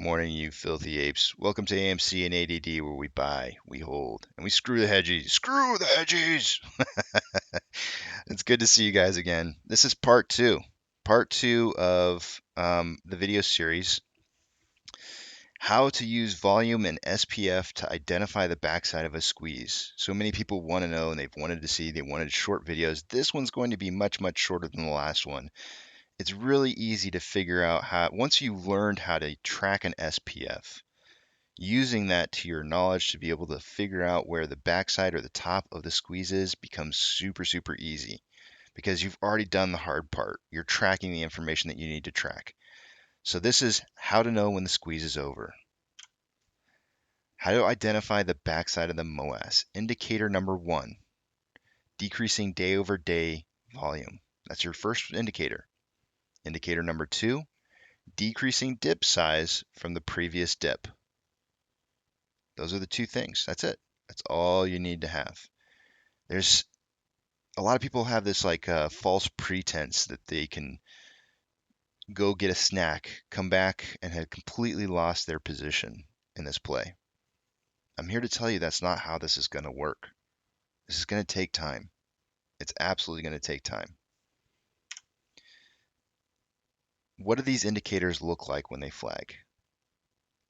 morning, you filthy apes. Welcome to AMC and ADD, where we buy, we hold, and we screw the hedgies. Screw the hedgies! It's good to see you guys again. This is part two of the video series, how to use volume and SPF to identify the backside of a squeeze. So many people want to know and they've wanted to see, they wanted short videos. This one's going to be much, much shorter than the last one. It's really easy to figure out how, once you've learned how to track an SPF, using that to your knowledge to be able to figure out where the backside or the top of the squeeze is becomes super, super easy because you've already done the hard part. You're tracking the information that you need to track. So this is how to know when the squeeze is over. How to identify the backside of the MOAS. Indicator number one, decreasing day over day volume. That's your first indicator. Indicator number two, decreasing dip size from the previous dip. Those are the two things. That's it. That's all you need to have. There's a lot of people have this false pretense that they can go get a snack, come back, and have completely lost their position in this play. I'm here to tell you that's not how this is going to work. This is going to take time. It's absolutely going to take time. What do these indicators look like when they flag?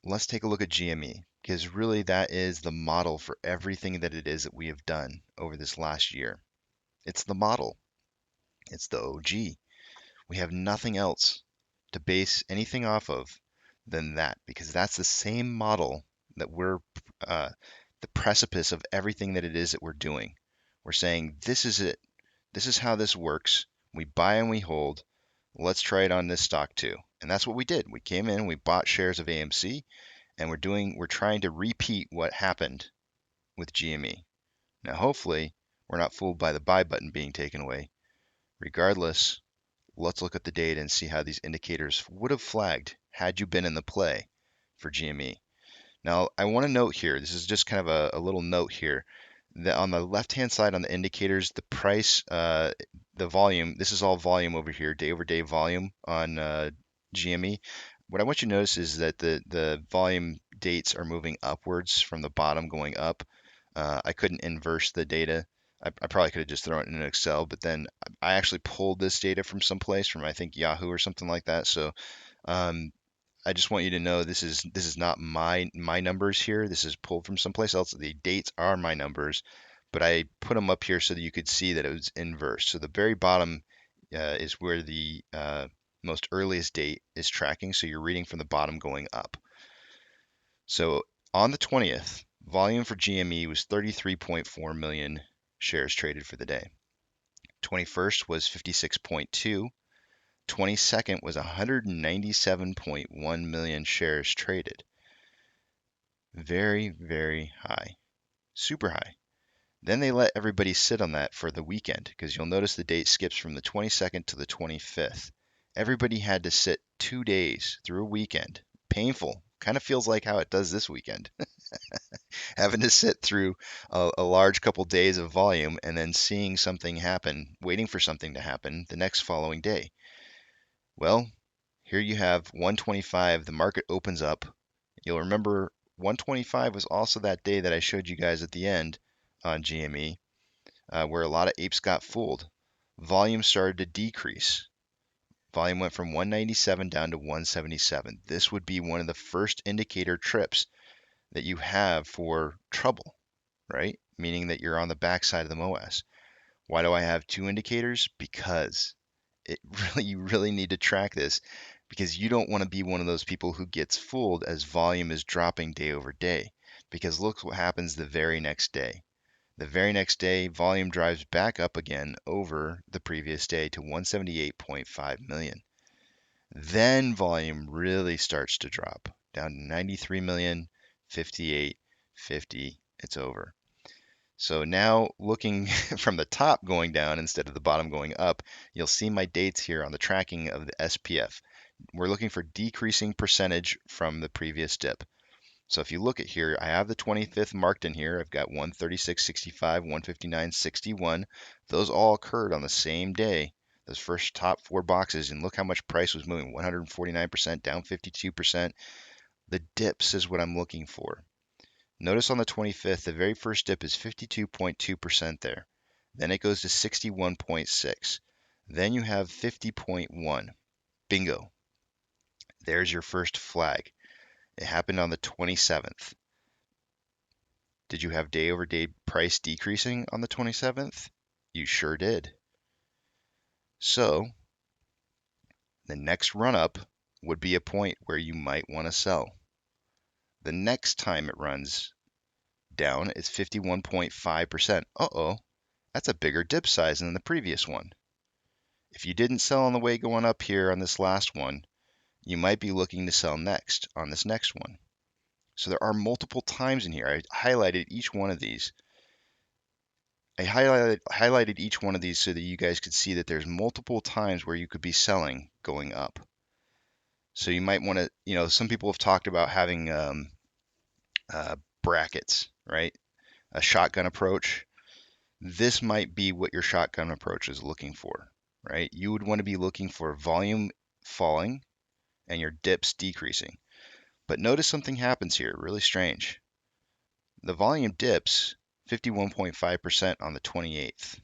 Let's take a look at GME, because really that is the model for everything that it is that we have done over this last year. It's the model. It's the OG. We have nothing else to base anything off of than that, because that's the same model that we're the precipice of everything that it is that we're doing. We're saying this is it. This is how this works. We buy and we hold. Let's try it on this stock too. And that's what we did. We came in, we bought shares of AMC, and we're trying to repeat what happened with GME. Now, hopefully, we're not fooled by the buy button being taken away. Regardless, let's look at the data and see how these indicators would have flagged had you been in the play for GME. Now, I want to note here, this is just kind of a little note here, that on the left-hand side on the indicators, the price, the volume, this is all volume over here, day over day volume on GME. What I want you to notice is that the volume dates are moving upwards from the bottom going up. I couldn't inverse the data. I probably could have just thrown it in Excel, but then I actually pulled this data from someplace, from I think Yahoo or something like that. So I just want you to know this is not my numbers here. This is pulled from someplace else. The dates are my numbers, but I put them up here so that you could see that it was inverse. So the very bottom is where the most earliest date is tracking. So you're reading from the bottom going up. So on the 20th, volume for GME was 33.4 million shares traded for the day. 21st was 56.2. 22nd was 197.1 million shares traded. Very, very high. Super high. Then they let everybody sit on that for the weekend, because you'll notice the date skips from the 22nd to the 25th. Everybody had to sit 2 days through a weekend. Painful. Kind of feels like how it does this weekend. Having to sit through a large couple days of volume and then seeing something happen, waiting for something to happen the next following day. Well, here you have 125. The market opens up. You'll remember 125 was also that day that I showed you guys at the end on GME, where a lot of apes got fooled. Volume started to decrease. Volume went from 197 down to 177. This would be one of the first indicator trips that you have for trouble, right? Meaning that you're on the backside of the MOAS. Why do I have two indicators? Because you really need to track this, because you don't want to be one of those people who gets fooled as volume is dropping day over day. Because look what happens the very next day. The very next day, volume drives back up again over the previous day to 178.5 million. Then volume really starts to drop down to 93 million, 58, 50, it's over. So now looking from the top going down instead of the bottom going up, you'll see my dates here on the tracking of the SPF. We're looking for decreasing percentage from the previous dip. So if you look at here, I have the 25th marked in here. I've got 136.65, 159.61. Those all occurred on the same day. Those first top four boxes, and look how much price was moving. 149% down 52%. The dips is what I'm looking for. Notice on the 25th, the very first dip is 52.2% there. Then it goes to 61.6. Then you have 50.1. Bingo. There's your first flag. It happened on the 27th. Did you have day over day price decreasing on the 27th? You sure did. So the next run up would be a point where you might want to sell. The next time it runs down, it's 51.5%. Uh-oh, that's a bigger dip size than the previous one. If you didn't sell on the way going up here on this last one, you might be looking to sell next on this next one. So there are multiple times in here. I highlighted each one of these. I highlighted each one of these so that you guys could see that there's multiple times where you could be selling going up. So you might want to, some people have talked about having brackets, right? A shotgun approach. This might be what your shotgun approach is looking for, right? You would want to be looking for volume falling and your dips decreasing. But notice something happens here, really strange. The volume dips 51.5% on the 28th.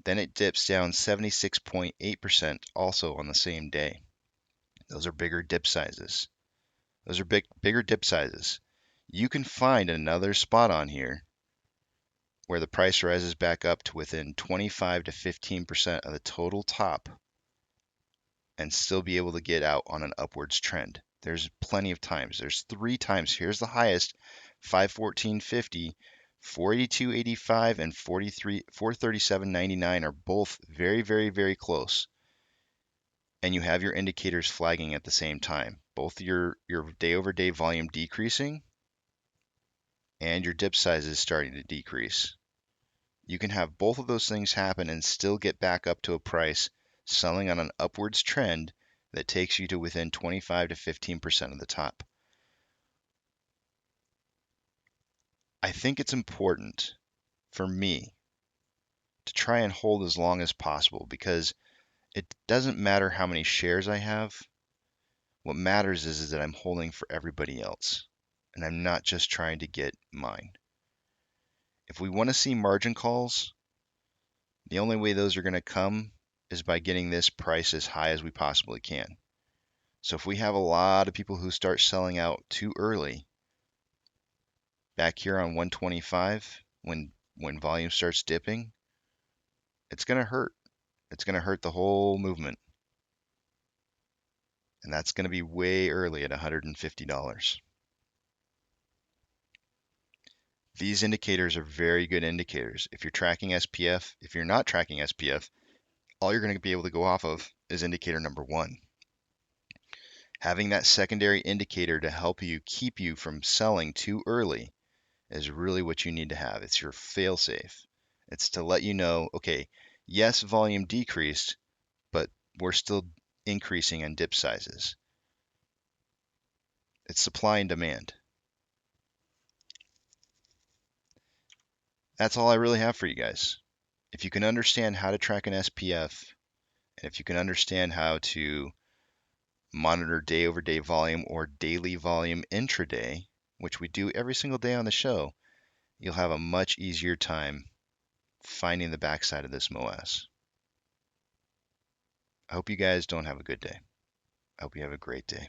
Then it dips down 76.8% also on the same day. Those are bigger dip sizes. Those are bigger dip sizes. You can find another spot on here where the price rises back up to within 25 to 15% of the total top and still be able to get out on an upwards trend. There's plenty of times. There's 3 times. Here's the highest, 514.50, 482.85, and 437.99 are both very, very, very close. And you have your indicators flagging at the same time. Both your day over day volume decreasing and your dip size is starting to decrease. You can have both of those things happen and still get back up to a price selling on an upwards trend that takes you to within 25 to 15% of the top. I think it's important for me to try and hold as long as possible because it doesn't matter how many shares I have. What matters is that I'm holding for everybody else and I'm not just trying to get mine. If we want to see margin calls, the only way those are going to come is by getting this price as high as we possibly can. So if we have a lot of people who start selling out too early, back here on 125, when volume starts dipping, it's going to hurt. It's going to hurt the whole movement. And that's going to be way early at $150. These indicators are very good indicators. If you're tracking SPF, if you're not tracking SPF, all you're going to be able to go off of is indicator number 1. Having that secondary indicator to help you keep you from selling too early is really what you need to have. It's your fail-safe. It's to let you know, okay, yes, volume decreased, but we're still increasing in dip sizes. It's supply and demand. That's all I really have for you guys. If you can understand how to track an SPF, and if you can understand how to monitor day over day volume or daily volume intraday, which we do every single day on the show, you'll have a much easier time finding the backside of this MOS. I hope you guys don't have a good day. I hope you have a great day.